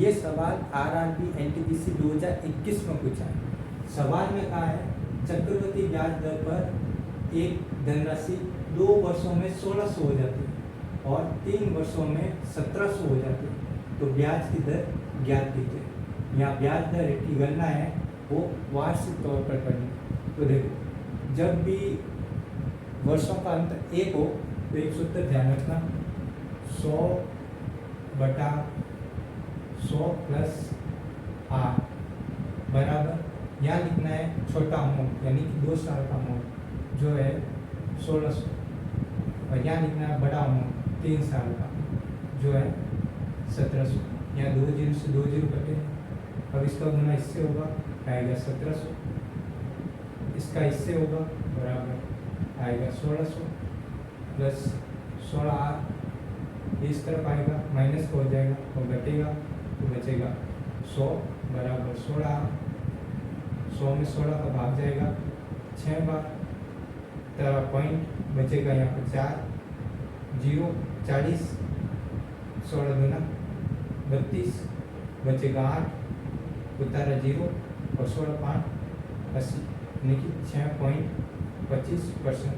ये सवाल RRB NTPC 2021 में पूछा है। सवाल में कहा है चक्रवृद्धि ब्याज दर पर एक धनराशि 2 वर्षों में 1600 हो जाती है और 3 वर्षों में 1700 हो जाती है, तो ब्याज की दर ज्ञात कीजिए। यहाँ ब्याज दर की गणना है वो वार्षिक तौर पर करनी। तो देखो, जब भी वर्षों का अंत 1 हो तो एक सूत्र ध्यान रखना, 100/100 प्लस आर बराबर, यहाँ लिखना है छोटा अमाउंट यानी कि 2 साल का अमाउंट जो है 1600, और यहाँ लिखना है बड़ा अमाउंट 3 साल का जो है 1700। यहाँ 2 जीरो से 2 जीरो कटे, अब इसका गुना इससे होगा, आएगा 1700, इसका इससे होगा बराबर आएगा 1600 प्लस 16 इस तरफ आएगा, माइनस हो जाएगा और घटेगा तो बचेगा 100 बराबर 16। 100 में 16 का भाग जाएगा 6 बार, तेरा पॉइंट बचेगा यहाँ पर 4 जीरो 40, 16 दूना 32, बचेगा 8, उतारा 0 और 16 5 80 यानी कि 6.25%।